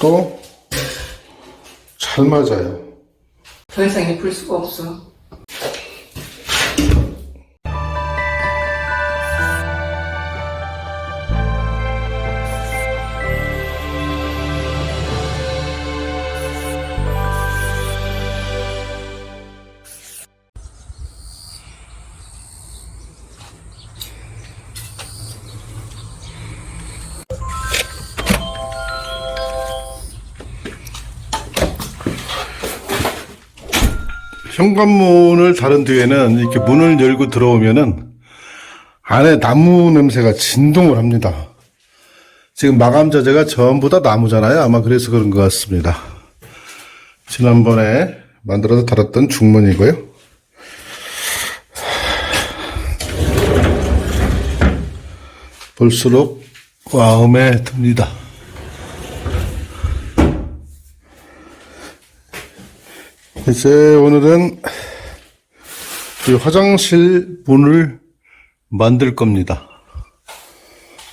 이것도 잘 맞아요. 더 이상 예쁠 수가 없어. 현관문을 다른 뒤에는 이렇게 문을 열고 들어오면은 안에 나무 냄새가 진동을 합니다. 지금 마감 자재가 전부 다 나무잖아요. 아마 그래서 그런 것 같습니다. 지난번에 만들어서 달았던 중문이고요. 볼수록 마음에 듭니다. 이제 오늘은 이 화장실 문을 만들 겁니다.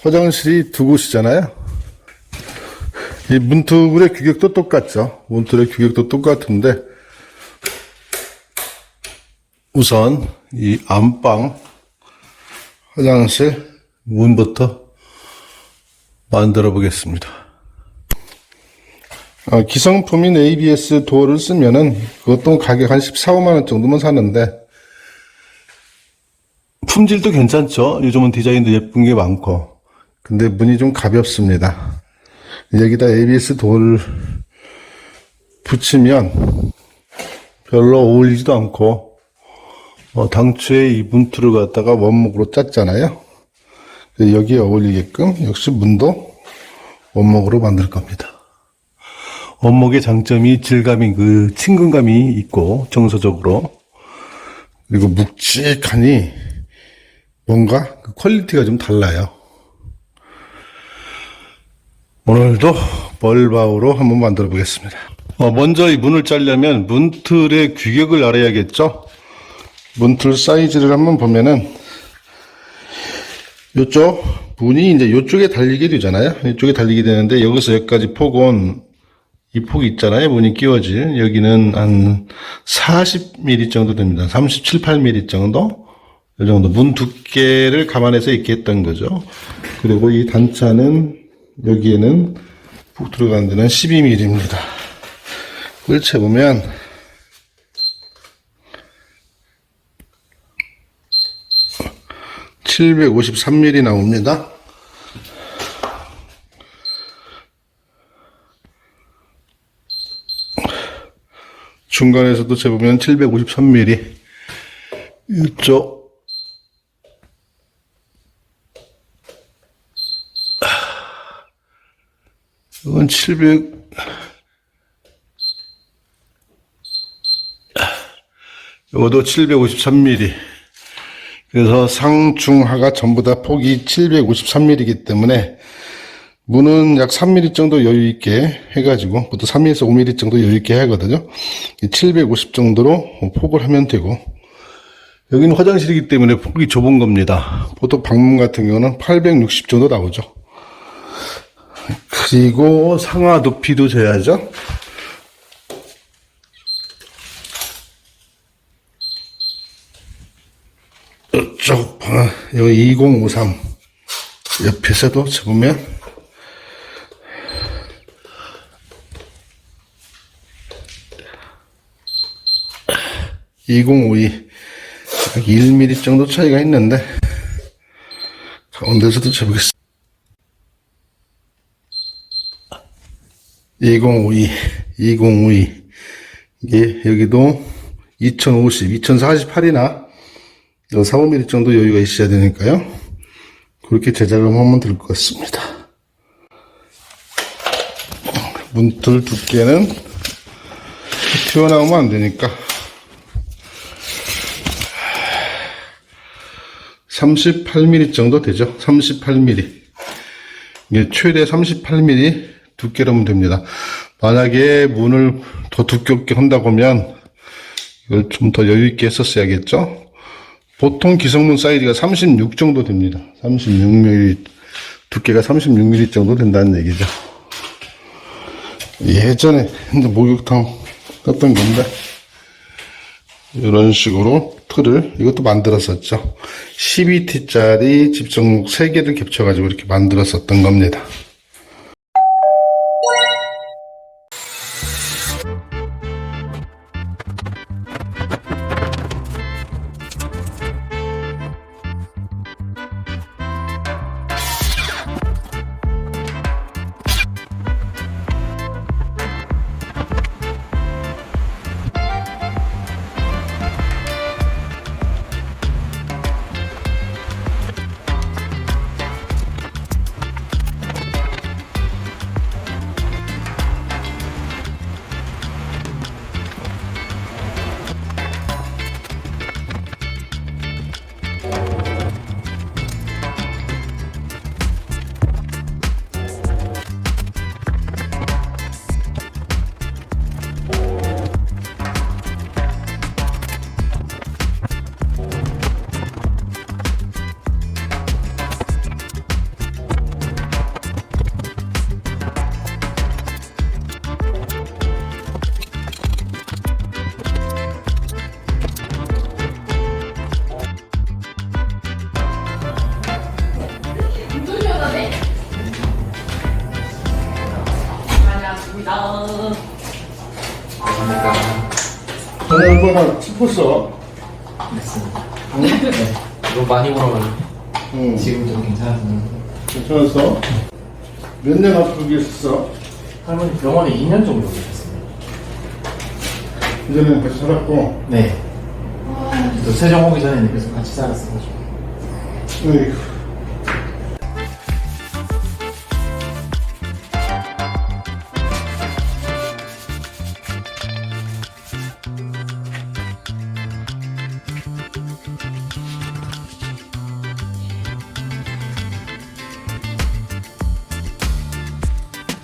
화장실이 두 곳이잖아요. 이 문틀의 규격도 똑같죠. 문틀의 규격도 똑같은데 우선 이 안방 화장실 문부터 만들어 보겠습니다. 기성품인 ABS 도어를 쓰면은 그것도 가격 한 14, 15만원 정도면 사는데 품질도 괜찮죠. 요즘은 디자인도 예쁜 게 많고. 근데 문이 좀 가볍습니다. 여기다 ABS 도어를 붙이면 별로 어울리지도 않고 당초에 이 문틀을 갖다가 원목으로 짰잖아요. 여기에 어울리게끔 역시 문도 원목으로 만들 겁니다. 원목의 장점이 질감이 친근감이 있고 정서적으로 그리고 묵직하니 뭔가 퀄리티가 좀 달라요. 오늘도 벌바우로 한번 만들어 보겠습니다. 먼저 이 문을 짜려면 문틀의 규격을 알아야겠죠. 문틀 사이즈를 한번 보면은 요쪽 문이 이제 요쪽에 달리게 되잖아요. 이쪽에 달리게 되는데 여기서 여기까지 폭은 이 폭이 있잖아요. 문이 끼워질. 여기는 한 40mm 정도 됩니다. 37, 8mm 정도? 이 정도. 문 두께를 감안해서 이렇게 했던 거죠. 그리고 이 단차는 여기에는 푹 들어가는 데는 12mm입니다. 그걸 재보면 (753mm) 나옵니다. 중간에서도 재보면 753mm. 이쪽 이건 700 이것도 753mm. 그래서 상중하가 전부 다 폭이 753mm이기 때문에 문은 약 3mm 정도 여유있게 해가지고, 보통 3mm에서 5mm 정도 여유있게 하거든요. 750 정도로 폭을 하면 되고, 여기는 화장실이기 때문에 폭이 좁은 겁니다. 보통 방문 같은 경우는 860 정도 나오죠. 그리고 상하 높이도 재야죠. 이쪽, 여기 2053 옆에서도 재보면 2052 1mm 정도 차이가 있는데 가운데서도 재보겠습니다. 2052 이게 여기도 2050, 2048이나 4, 5mm 정도 여유가 있어야 되니까요. 그렇게 제작을 하면 될 것 같습니다. 문틀 두께는 튀어나오면 안 되니까 38mm 정도 되죠. 38mm. 이게 최대 38mm 두께라면 됩니다. 만약에 문을 더 두껍게 한다고 하면 이걸 좀 더 여유있게 했었어야겠죠. 보통 기성문 사이즈가 36 정도 됩니다. 36mm, 두께가 36mm 정도 된다는 얘기죠. 예전에 이제 목욕탕 했던 건데, 이런 식으로 틀을 이것도 만들었었죠. 12T짜리 집성목 3개를 겹쳐가지고 이렇게 만들었었던 겁니다. 오늘 이거는 짚었어. 맞습니다. 네. 너무 많이 물어가지고 지금 좀 괜찮았는데 괜찮았어? 몇 년 아프게 했어? 할머니 병원에 2년 정도 계셨습니다. 이제는 같이 살았고. 네. 또 세정 오기 전에는 계속 같이 살았어가지고. 어이구.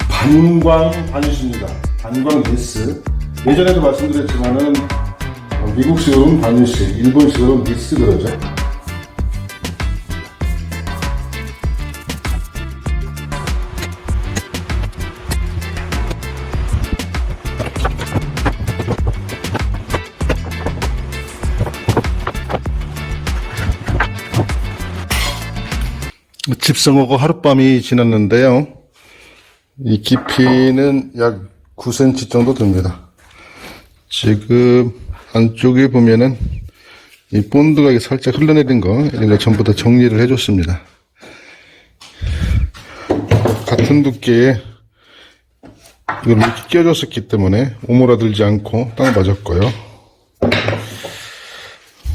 반광 바니쉬입니다. 반광 미스. 예전에도 말씀드렸지만은 미국식으로는 바니쉬, 일본식으로는 미스 그러죠. 집성하고 하룻밤이 지났는데요. 이 깊이는 약 9cm 정도 됩니다. 지금 안쪽에 보면은 이 본드가 살짝 흘러내린 거, 이런 거 전부 다 정리를 해줬습니다. 같은 두께에 이걸 이렇게 끼워줬었기 때문에 오므라들지 않고 딱 맞았고요.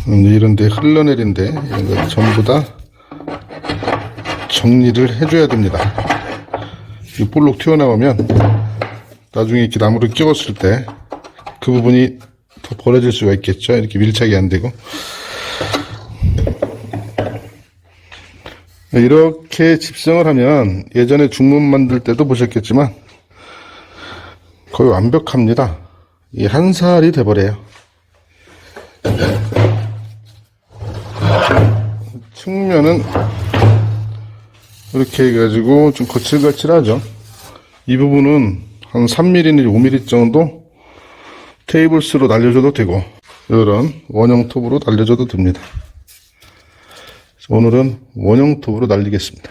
이런데 흘러내린 데 이런 거 전부 다 정리를 해줘야 됩니다. 이 볼록 튀어나오면 나중에 이렇게 나무를 끼웠을 때 그 부분이 더 벌어질 수가 있겠죠. 이렇게 밀착이 안 되고. 이렇게 집성을 하면 예전에 중문 만들 때도 보셨겠지만 거의 완벽합니다. 이 한 살이 돼버려요. 측면은 이렇게 해가지고 좀 거칠거칠하죠. 이 부분은 한 3mm 내지 5mm 정도 테이블스로 날려줘도 되고, 이런 원형 톱으로 날려줘도 됩니다. 오늘은 원형 톱으로 날리겠습니다.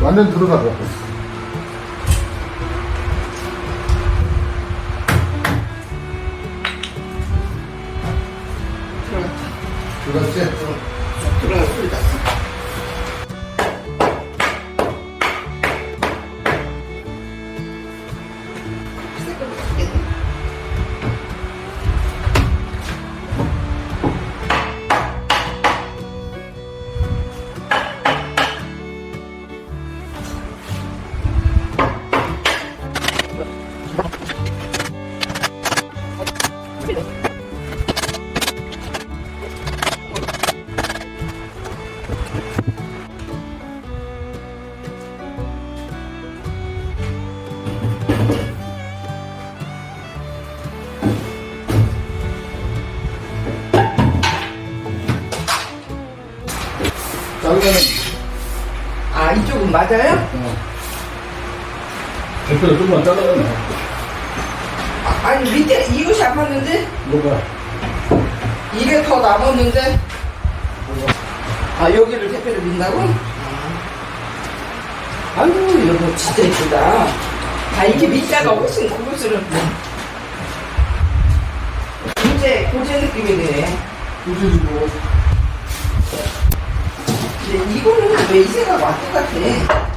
완전 들어가고. 들어갔지? 들어가 소리 났어. 자르면은, 아, 이쪽은 맞아요? 대표를 조금만 잘라면 아니, 밑에 이것이 아팠는데? 뭐가? 이게 더 남았는데? 아, 여기를 대표를 민다고? 아유, 이거 진짜 이쁘다. 아, 이게 밑자가 훨씬 고급스럽네. 고제 느낌이네. 꾸짖고. 근데 이거는 왜 이 생각 안 똑같아?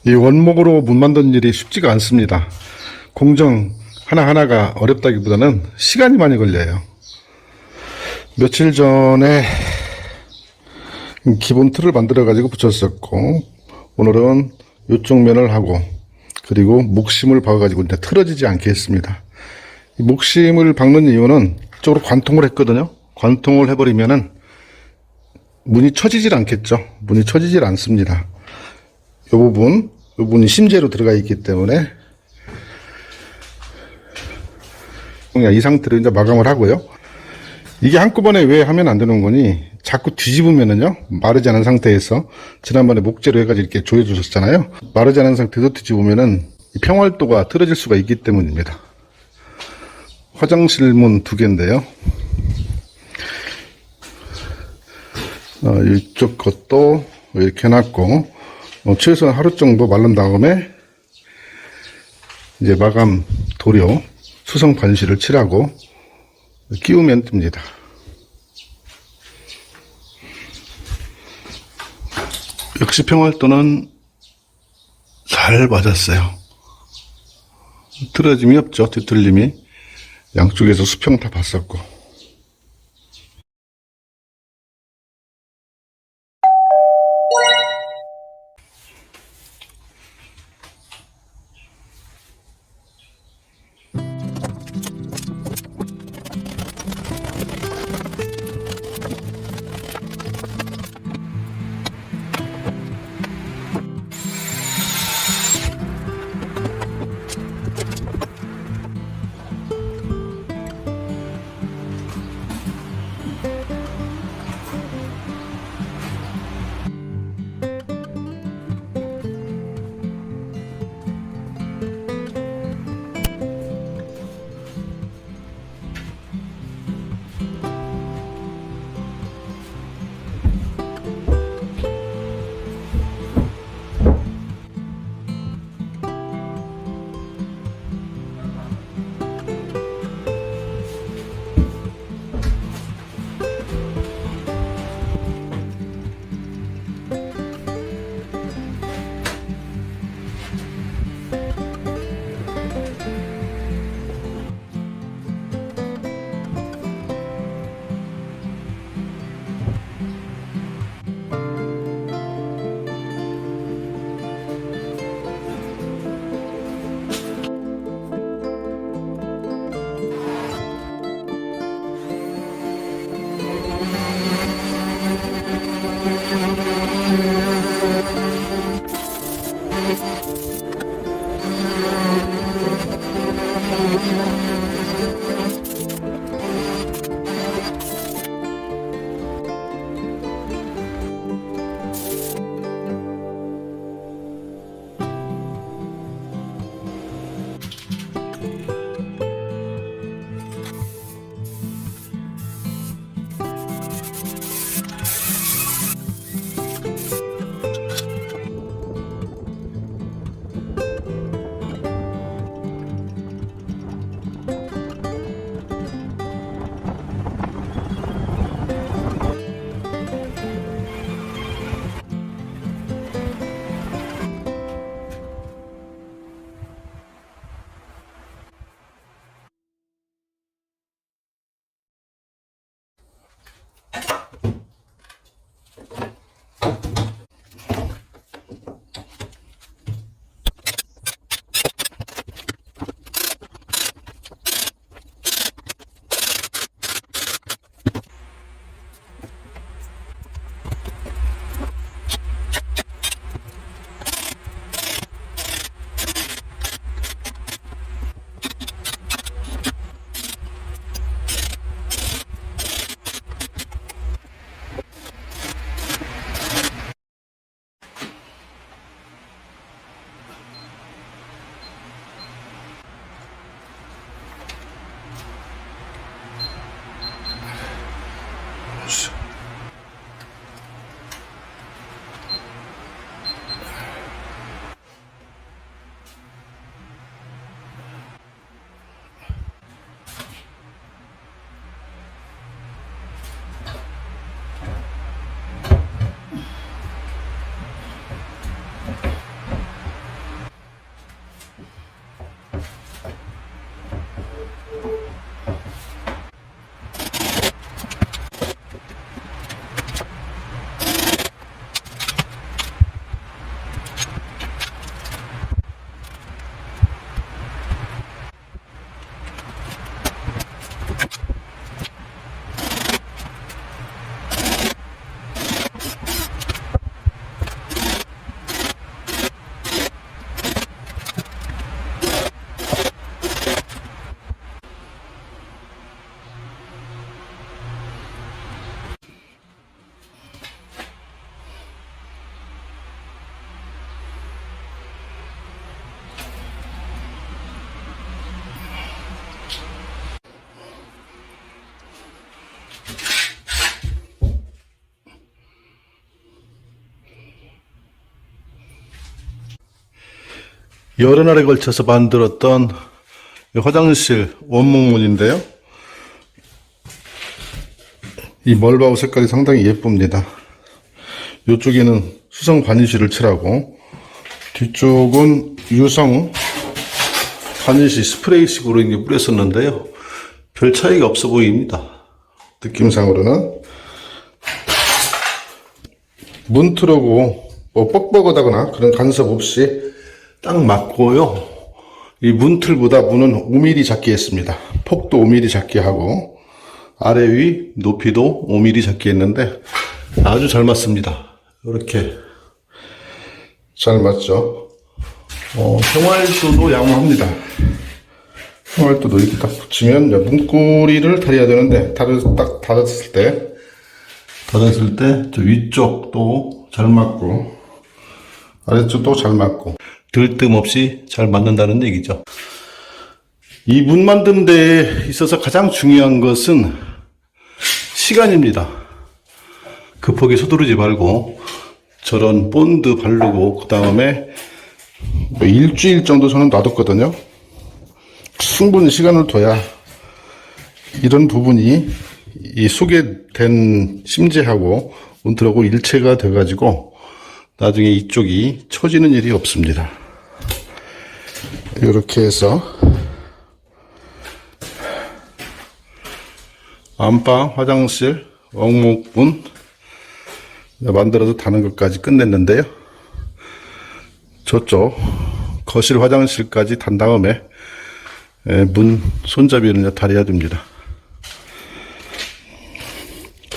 이 원목으로 문 만드는 일이 쉽지가 않습니다. 공정 하나하나가 어렵다기보다는 시간이 많이 걸려요. 며칠 전에 기본 틀을 만들어 가지고 붙였었고, 오늘은 이쪽 면을 하고, 그리고 목심을 박아 가지고 이제 틀어지지 않게 했습니다. 이 목심을 박는 이유는 이쪽으로 관통을 했거든요. 관통을 해버리면은 문이 쳐지질 않겠죠. 문이 쳐지질 않습니다. 이 부분이 심재로 들어가 있기 때문에 그냥 이 상태로 이제 마감을 하고요. 이게 한꺼번에 왜 하면 안 되는 거니, 자꾸 뒤집으면은요, 마르지 않은 상태에서, 지난번에 목재로 해가지고 이렇게 조여주셨잖아요. 마르지 않은 상태에서 뒤집으면은 이 평활도가 틀어질 수가 있기 때문입니다. 화장실 문 2개인데요. 이쪽 것도 이렇게 해놨고, 최소한 하루 정도 마른 다음에 이제 마감 도료 수성 반실을 칠하고 끼우면 뜹니다. 역시 평활도는 잘 맞았어요. 틀어짐이 없죠. 뒤틀림이. 양쪽에서 수평 다 봤었고. 여러 날에 걸쳐서 만들었던 화장실 원목문인데요. 이 멀바우 색깔이 상당히 예쁩니다. 이쪽에는 수성 바니쉬를 칠하고 뒤쪽은 유성 바니쉬 스프레이식으로 이제 뿌렸었는데요. 별 차이가 없어 보입니다. 느낌상으로는 문트라고 뭐 뻑뻑하다거나 그런 간섭 없이 딱 맞고요. 이 문틀보다 문은 5mm 작게 했습니다. 폭도 5mm 작게 하고 아래 위 높이도 5mm 작게 했는데 아주 잘 맞습니다. 이렇게 잘 맞죠. 평활도도 양호합니다. 평활도도 이렇게 딱 붙이면 문고리를 달아야 되는데 딱 닫았을 때 저 위쪽도 잘 맞고 아래쪽도 잘 맞고 들뜸없이 잘 맞는다는 얘기죠. 이 문 만드는 데 있어서 가장 중요한 것은 시간입니다. 급하게 서두르지 말고 저런 본드 바르고 그 다음에 일주일 정도 저는 놔뒀거든요. 충분히 시간을 둬야 이런 부분이 이 속에 된 심재하고 문틀하고 일체가 돼가지고 나중에 이쪽이 처지는 일이 없습니다. 이렇게 해서 안방, 화장실, 원목문 만들어서 다는 것까지 끝냈는데요. 저쪽 거실 화장실까지 단 다음에 문 손잡이를 달아야 됩니다.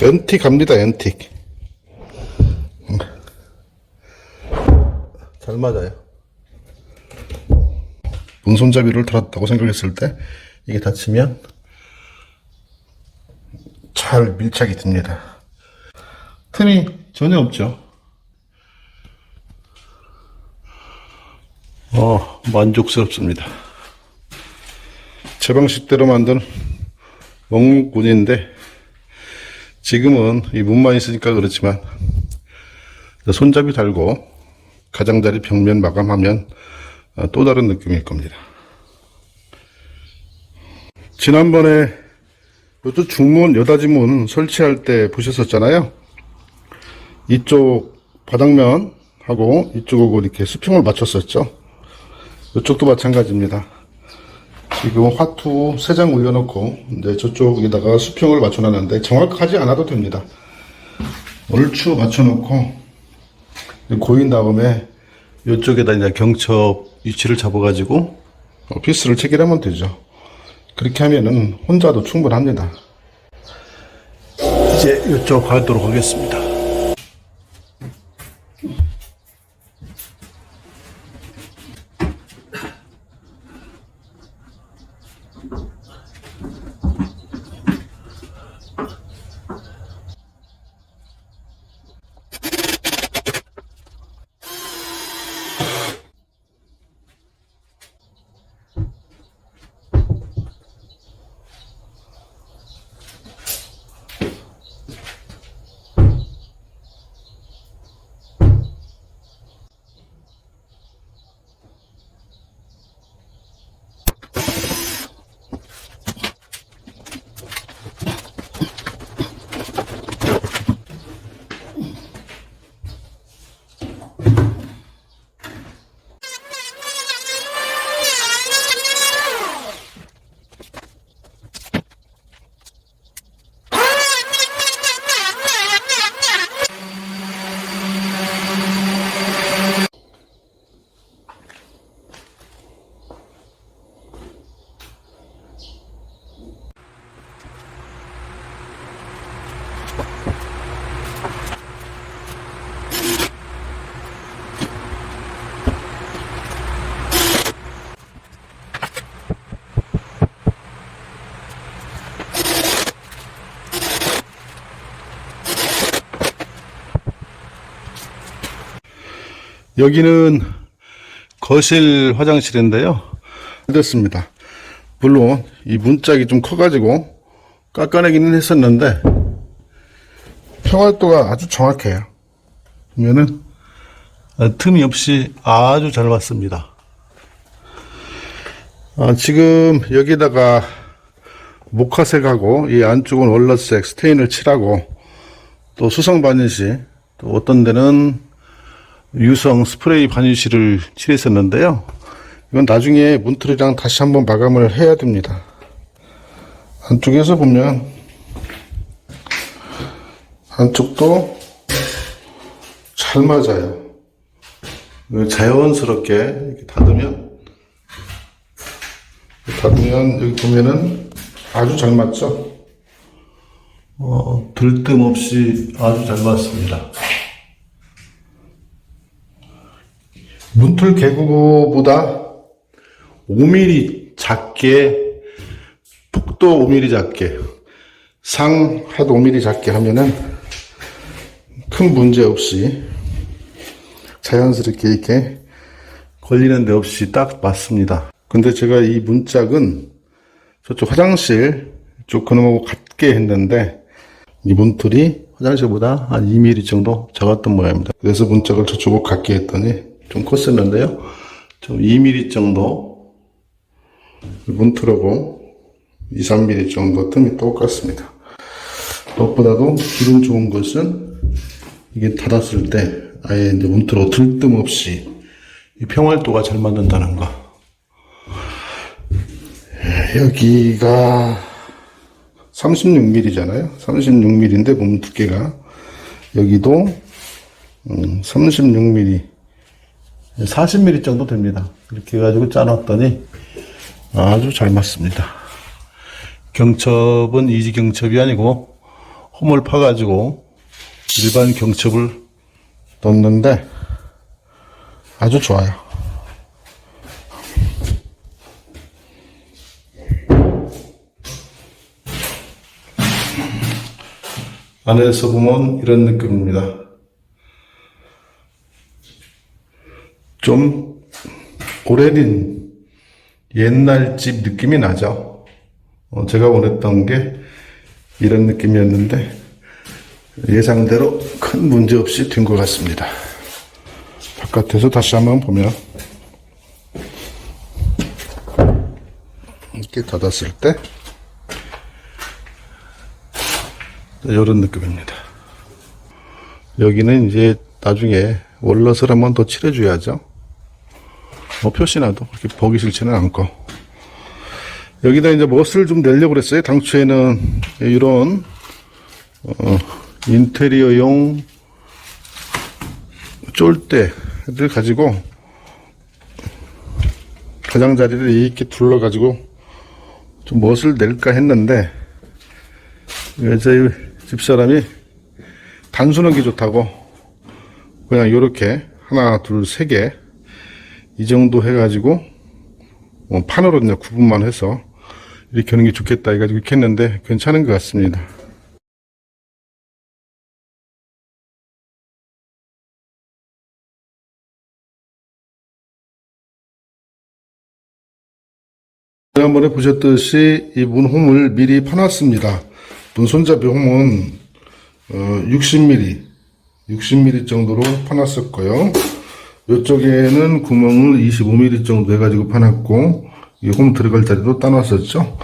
엔틱 합니다. 엔틱. 잘 맞아요. 문 손잡이를 달았다고 생각했을 때 이게 닫히면 잘 밀착이 됩니다. 틈이 전혀 없죠. 만족스럽습니다. 제 방식대로 만든 원목문인데 지금은 이 문만 있으니까 그렇지만 손잡이 달고 가장자리 벽면 마감하면 또 다른 느낌일 겁니다. 지난번에 이쪽 중문 여닫이문 설치할 때 보셨었잖아요. 이쪽 바닥면하고 이쪽하고 이렇게 수평을 맞췄었죠. 이쪽도 마찬가지입니다. 지금 화투 3장 올려놓고 이제 저쪽에다가 수평을 맞춰놨는데 정확하지 않아도 됩니다. 얼추 맞춰놓고 고인 다음에 이쪽에다 이제 경첩 위치를 잡아가지고 피스를 체결하면 되죠. 그렇게 하면은 혼자도 충분합니다. 이제 이쪽 가도록 하겠습니다. 여기는 거실 화장실인데요. 됐습니다. 물론 이 문짝이 좀 커가지고 깎아내기는 했었는데 평활도가 아주 정확해요. 보면은 틈이 없이 아주 잘 맞습니다. 지금 여기다가 모카색하고 이 안쪽은 월러색 스테인을 칠하고 또 수성 바니시 또 어떤 데는 유성 스프레이 바니시를 칠했었는데요. 이건 나중에 문틀이랑 다시 한번 마감을 해야 됩니다. 안쪽에서 보면 안쪽도 잘 맞아요. 자연스럽게 이렇게 닫으면 여기 보면은 아주 잘 맞죠? 들뜸 없이 아주 잘 맞습니다. 문틀 개구보다 5mm 작게, 폭도 5mm 작게, 상 한 5mm 작게 하면은 큰 문제 없이 자연스럽게 이렇게 걸리는 데 없이 딱 맞습니다. 근데 제가 이 문짝은 저쪽 화장실 쪽 그놈하고 같게 했는데 이 문틀이 화장실보다 한 2mm 정도 작았던 모양입니다. 그래서 문짝을 저쪽으로 같게 했더니 좀 컸었는데요. 좀 2mm 정도 문틀하고 2, 3mm 정도 틈이 똑같습니다. 무엇보다도 기분 좋은 것은 이게 닫았을 때 아예 이제 문틀로 들뜸 없이 이 평활도가 잘 맞는다는 거. 여기가 36mm잖아요. 36mm인데 몸 두께가 여기도 36mm 40mm 정도 됩니다. 이렇게 해가지고 짜놨더니 아주 잘 맞습니다. 경첩은 이지 경첩이 아니고 홈을 파가지고 일반 경첩을 넣는데 아주 좋아요. 안에서 보면 이런 느낌입니다. 좀 오래된 옛날 집 느낌이 나죠. 제가 원했던 게 이런 느낌이었는데 예상대로 큰 문제 없이 된 것 같습니다. 바깥에서 다시 한번 보면 이렇게 닫았을 때 이런 느낌입니다. 여기는 이제 나중에 월넛을 한번 더 칠해줘야죠. 표시나도 그렇게 보기 싫지는 않고. 여기다 이제 멋을 좀 내려고 그랬어요. 당초에는 이런 인테리어용 쫄대를 가지고 가장자리를 이렇게 둘러가지고 좀 멋을 낼까 했는데 저희 집사람이 단순한 게 좋다고 그냥 요렇게 하나 둘 세 개 이 정도 해가지고 판으로 그냥 구분만 해서 이렇게 하는 게 좋겠다 해가지고 이렇게 했는데 괜찮은 것 같습니다. 지난번에 보셨듯이 이 문홈을 미리 파놨습니다. 문손잡이 홈은 60mm 정도로 파놨었고요. 이쪽에는 구멍을 25mm 정도 해가지고 파놨고 이 홈 들어갈 자리도 따놨었죠.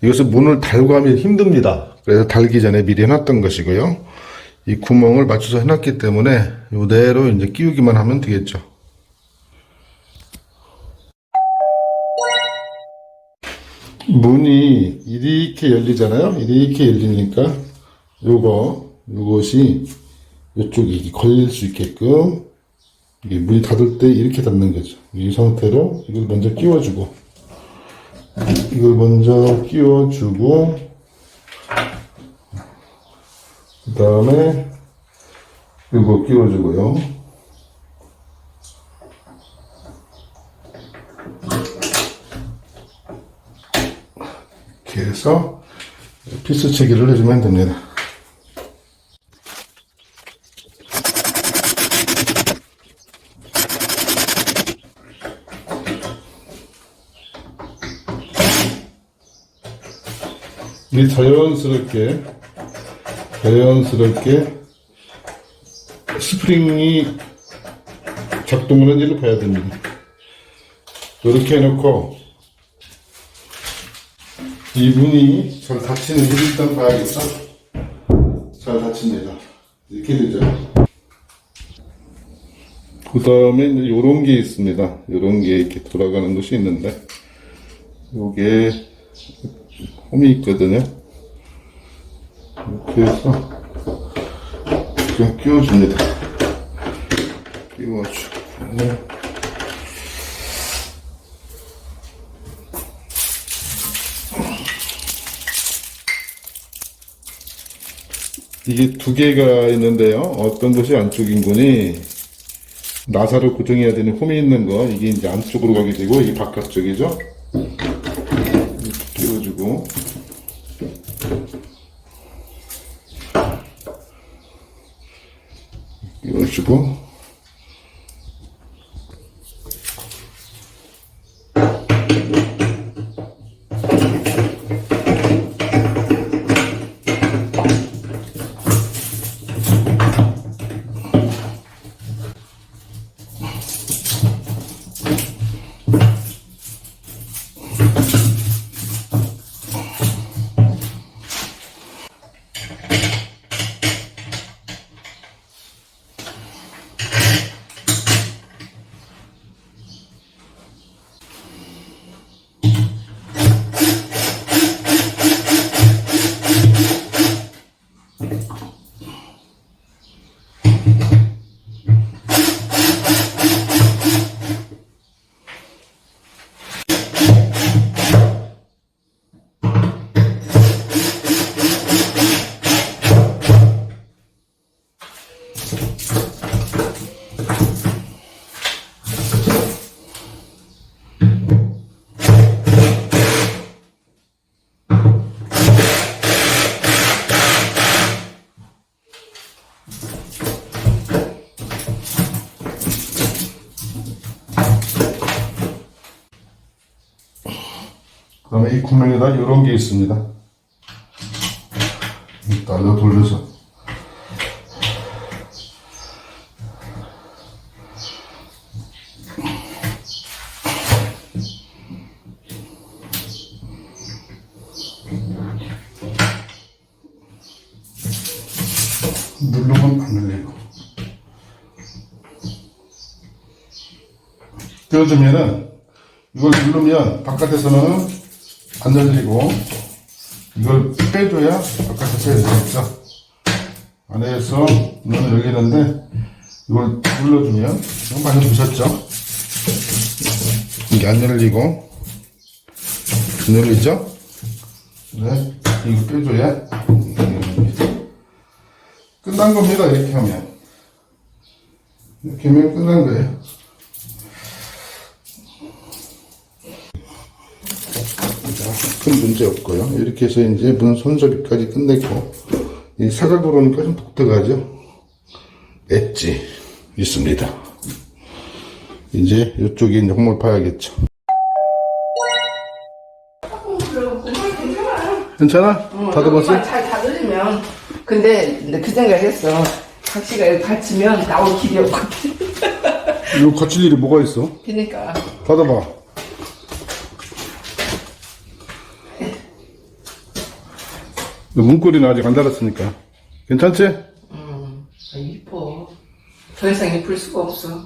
이것을 문을 달고 하면 힘듭니다. 그래서 달기 전에 미리 해놨던 것이고요. 이 구멍을 맞춰서 해놨기 때문에 이대로 이제 끼우기만 하면 되겠죠. 문이 이렇게 열리잖아요. 이렇게 열리니까 요것이 이쪽이 걸릴 수 있게끔 이게 문이 닫을 때 이렇게 닫는 거죠. 이 상태로 이걸 먼저 끼워주고 그 다음에 이거 끼워주고요. 이렇게 해서 피스 체결을 해주면 됩니다. 이 자연스럽게 스프링이 작동하는지를 봐야 됩니다. 이렇게 해놓고 이 문이 잘 닫히는지 일단 봐야겠어. 잘 닫힙니다. 이렇게 되죠. 그 다음에 이제 요런 게 있습니다. 요런 게 이렇게 돌아가는 것이 있는데, 요게 홈이 있거든요. 이렇게 해서 그냥 끼워줍니다. 끼워주고, 이게 두 개가 있는데요. 어떤 것이 안쪽 인군이 나사를 고정해야 되는 홈이 있는 거, 이게 이제 안쪽으로 가게 되고, 이게 바깥쪽이죠. 이렇게 끼워주고, 끼워주고, 그 다음에 이 구멍에다 이런 게 있습니다. 날려 돌려서 누르면 안 눌리고 띄워주면은 이걸 누르면 바깥에서는 안 열리고 이걸 빼줘야 바깥에서 열리겠죠. 안에서 문을 열리는데 이걸 눌러주면 이거 많이 보셨죠? 이게 안 열리고 안 열리죠? 네, 이거 빼줘야 끝난 겁니다. 이렇게 하면 끝난 거예요. 큰 문제 없고요. 이렇게 해서 이제 문 손잡이까지 끝냈고, 이 사각으로니까 좀 독특하죠? 엣지 있습니다. 이제 이쪽에 이제 홈을 파야겠죠. 괜찮아? 닫아봤어? 잘 닫으면. 근데 그 생각했어. 각시가 여기 갇히면 나올 길이 없거든. 이거 갇힐 일이 뭐가 있어? 그러니까. 닫아봐. 문고리는 아직 안 닫았으니까. 괜찮지? 이뻐. 더 이상 이쁠 수가 없어.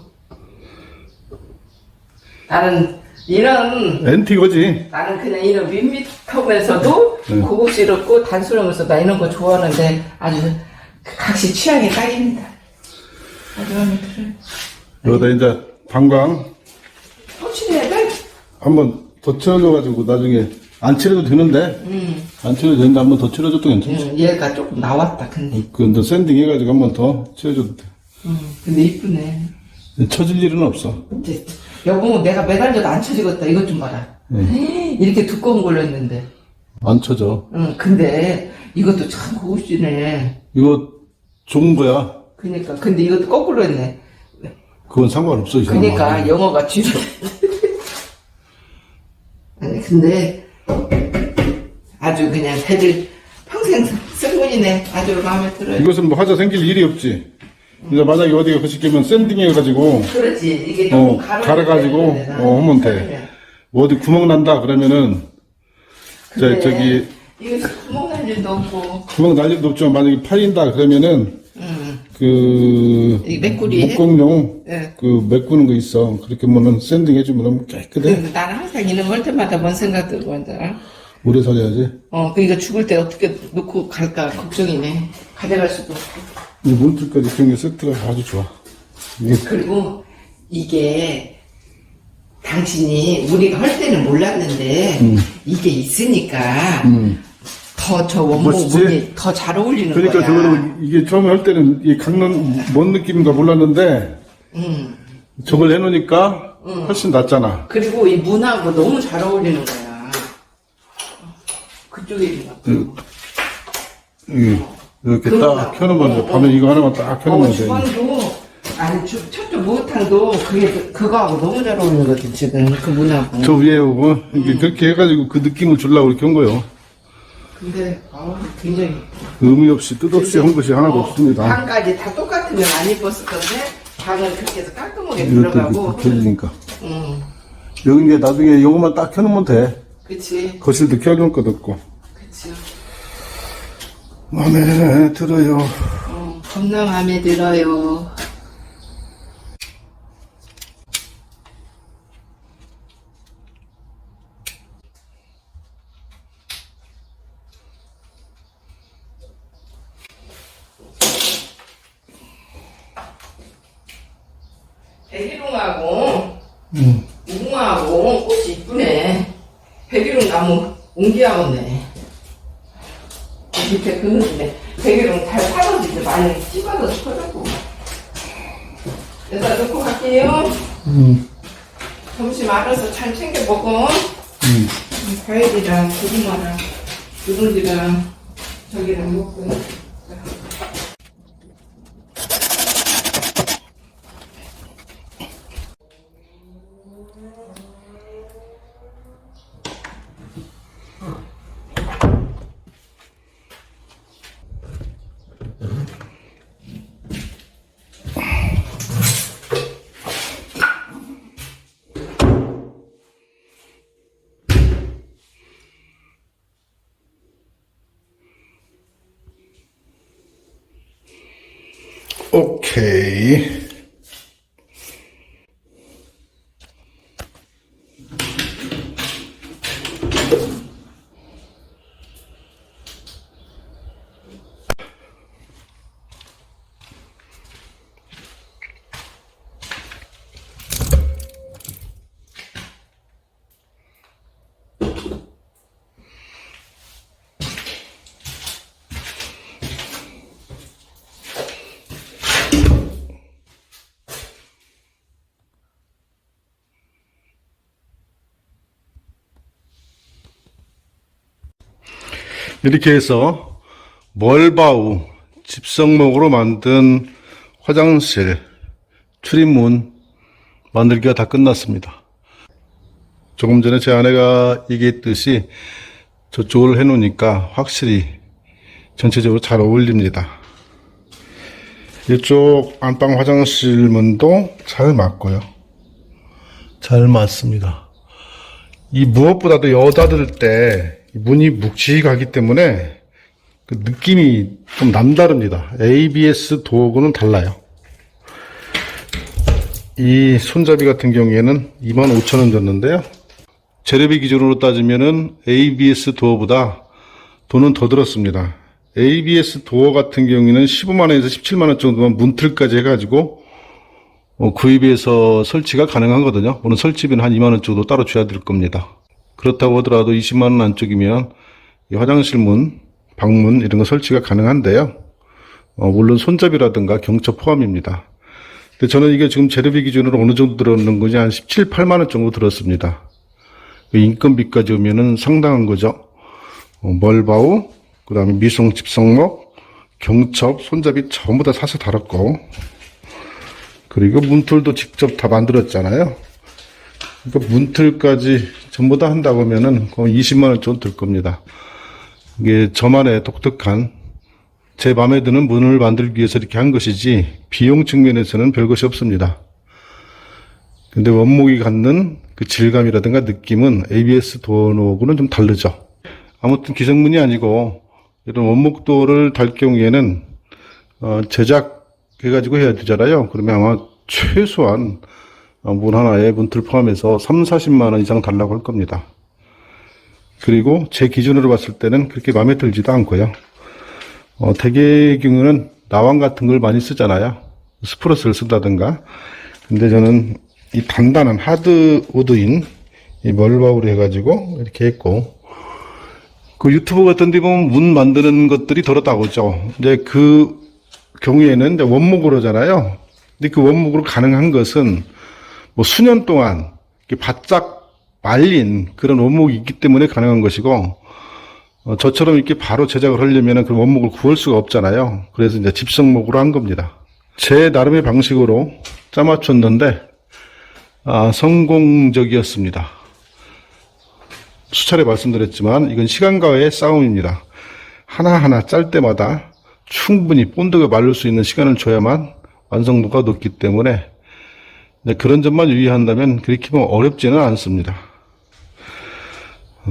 나는 엔티거지. 나는 그냥 이런 밋밋하면서도 고급스럽고 단순하면서 나 이런 거 좋아하는데 아주 각시 취향에 딱입니다. 아주 마음에 들어요. 여기다 이제 방광 터치해야 돼? 한번 더 채워줘가지고 나중에 안 칠해도 되는데 안 칠해도 되는데 한번 더 칠해줘도 괜찮지. 얘가 조금 나왔다 근데. 그 샌딩 해가지고 한번 더 칠해줘도 돼. 근데 이쁘네. 쳐질 일은 없어. 이제 여보 내가 매달려도 안 쳐지겠다. 이것 좀 봐라. 이렇게 두꺼운 걸로 했는데. 안 쳐져. 근데 이것도 참 고급지네. 이거 좋은 거야. 그러니까 근데 이것도 거꾸로 했네. 그건 상관없어. 이 사람아. 그러니까 영어가 뒤로. 아니 근데 아주 그냥 애들 평생 쓴분이네. 아주 마음에 들어요. 이것은 뭐 하자 생길 일이 없지. 이제 만약에 어디가 그 시키면 샌딩 해가지고 그렇지. 이게 조금 갈아가지고 하면 돼. 뭐 어디 구멍 난다 그러면은 근데 저기 이거 구멍 날 일도 없고. 구멍 날 일도 없지만 만약에 팔린다 그러면은 이 메꾸리. 목공용 네. 그 메꾸는 거 있어. 그렇게 하면은 샌딩 해주면 너무 깨끗해. 근데 나는 항상 이런 걸 때마다 뭔 생각 들고 앉아. 오래 살아야지. 그러니까 죽을 때 어떻게 놓고 갈까 걱정이네. 가져갈 수도 없고. 이 문틀까지 경계 세트가 아주 좋아. 이게 그리고 이게 당신이 우리가 할 때는 몰랐는데 이게 있으니까 더 저 원목 멋있지? 문이 더 잘 어울리는 그러니까 거야. 저거는 이게 처음에 할 때는 이 강론 뭔 느낌인가 몰랐는데 저걸 해놓으니까 훨씬 낫잖아. 그리고 이 문하고 너무 잘 어울리는 거야. 그쪽에 있는 거. 이렇게 그러니까. 딱 켜놓으면 돼. 밤에 이거 하나만 딱 켜놓으면 돼. 주방도 아니 저쪽 목욕탕도 그거하고 너무 잘 어울리는 거지 지금 그 문하고. 저 위에 오고 이게 그렇게 해가지고 그 느낌을 주려고 이렇게 한 거예요. 근데 굉장히 의미 없이 뜻없이 한 것이 하나도 없습니다. 방까지 다 똑같으면 안 예뻤을 건데 방은 그렇게 해서 깔끔하게 이렇게 들어가고. 켜지니까. 응, 여기 이제 나중에 이것만 딱 켜놓으면 돼. 그치, 거실도 켜놓을 것 없고. 그치. 마음에 들어요. 겁나 마음에 들어요. 백일홍하고 무궁화하고 꽃이 이쁘네. 백일홍 나무 옮겨야겠네. 밑에 그늘이네. 백일홍 잘 살아서 이제 많이 찝어서 커졌고. 여기다 넣고 갈게요. 점심 알아서 잘 챙겨 먹어. 과일이랑 고구마랑 누룽지랑 저기랑 먹고. 오케이. 이렇게 해서 멀바우 집성목으로 만든 화장실 출입문 만들기가 다 끝났습니다. 조금 전에 제 아내가 얘기했듯이 저쪽을 해놓으니까 확실히 전체적으로 잘 어울립니다. 이쪽 안방 화장실 문도 잘 맞고요. 잘 맞습니다. 이 무엇보다도 여자들 때 문이 묵직하기 때문에 그 느낌이 좀 남다릅니다. ABS 도어고는 달라요. 이 손잡이 같은 경우에는 25,000원 줬는데요. 재료비 기준으로 따지면은 ABS 도어보다 돈은 더 들었습니다. ABS 도어 같은 경우에는 15만원에서 17만원 정도만 문틀까지 해가지고 구입해서 설치가 가능하거든요. 물론 설치비는 한 2만원 정도 따로 줘야 될 겁니다. 그렇다고 하더라도 20만원 안쪽이면 이 화장실 문, 방문 이런 거 설치가 가능한데요. 물론 손잡이라든가 경첩 포함입니다. 근데 저는 이게 지금 재료비 기준으로 어느 정도 들었는 거지 한 17, 8만원 정도 들었습니다. 인건비까지 오면은 상당한 거죠. 멀바우, 그 다음에 미송 집성목, 경첩, 손잡이 전부 다 사서 달았고, 그리고 문틀도 직접 다 만들었잖아요. 그러니까 문틀까지 전부 다 한다고 하면은 거의 20만원 정도 들 겁니다. 이게 저만의 독특한 제 마음에 드는 문을 만들기 위해서 이렇게 한 것이지 비용 측면에서는 별것이 없습니다. 근데 원목이 갖는 그 질감이라든가 느낌은 ABS 도어하고는 좀 다르죠. 아무튼 기성문이 아니고 이런 원목도를 달 경우에는 제작해가지고 해야 되잖아요. 그러면 아마 최소한 문 하나에 문틀 포함해서 3, 40만 원 이상 달라고 할 겁니다. 그리고 제 기준으로 봤을 때는 그렇게 마음에 들지도 않고요. 대개의 경우는 나왕 같은 걸 많이 쓰잖아요. 스프러스를 쓴다든가. 근데 저는 이 단단한 하드우드인 이 멀바우로 해가지고 이렇게 했고, 그 유튜브 같은 데 보면 문 만드는 것들이 더러 나오죠. 이제 그 경우에는 이제 원목으로 하잖아요. 근데 그 원목으로 가능한 것은 뭐 수년 동안 이렇게 바짝 말린 그런 원목이 있기 때문에 가능한 것이고, 저처럼 이렇게 바로 제작을 하려면 그 원목을 구할 수가 없잖아요. 그래서 이제 집성목으로 한 겁니다. 제 나름의 방식으로 짜맞췄는데, 성공적이었습니다. 수차례 말씀드렸지만 이건 시간과의 싸움입니다. 하나하나 짤 때마다 충분히 본드가 마를 수 있는 시간을 줘야만 완성도가 높기 때문에 그런 점만 유의한다면 그렇게 뭐 어렵지는 않습니다.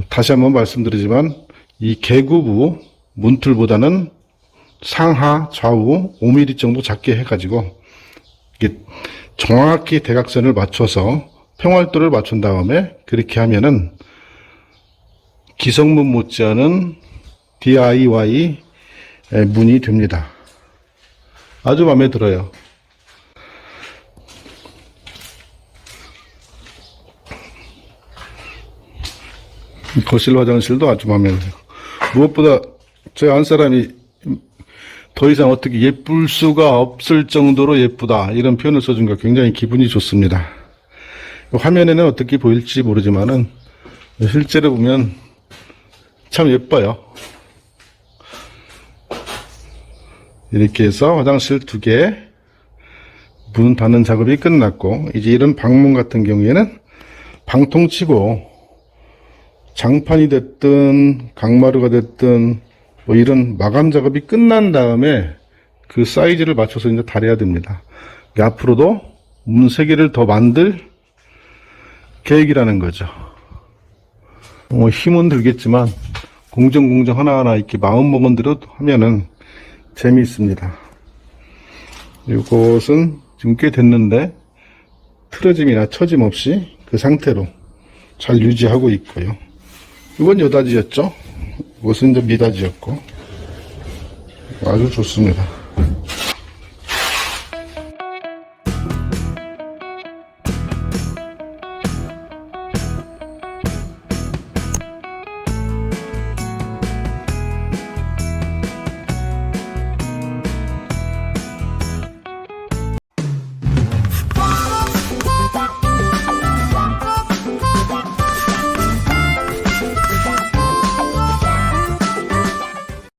다시 한번 말씀드리지만 이 개구부 문틀보다는 상하 좌우 5mm 정도 작게 해가지고 이게 정확히 대각선을 맞춰서 평활도를 맞춘 다음에 그렇게 하면은 기성문 못지않은 DIY 문이 됩니다. 아주 마음에 들어요. 거실 화장실도 아주 마음에 들어요. 무엇보다 저희 한 사람이 더 이상 어떻게 예쁠 수가 없을 정도로 예쁘다 이런 표현을 써준 거 굉장히 기분이 좋습니다. 화면에는 어떻게 보일지 모르지만은 실제로 보면 참 예뻐요. 이렇게 해서 화장실 2개 문 닫는 작업이 끝났고, 이제 이런 방문 같은 경우에는 방통치고 장판이 됐든 강마루가 됐든 뭐 이런 마감 작업이 끝난 다음에 그 사이즈를 맞춰서 이제 달아야 됩니다. 앞으로도 문 3개를 더 만들 계획이라는 거죠. 힘은 들겠지만 공정 하나하나 이렇게 마음먹은 대로 하면은 재미있습니다. 이것은 지금 꽤 됐는데 틀어짐이나 처짐 없이 그 상태로 잘 유지하고 있고요. 이건 여다지였죠. 이것은 이제 미다지였고 아주 좋습니다.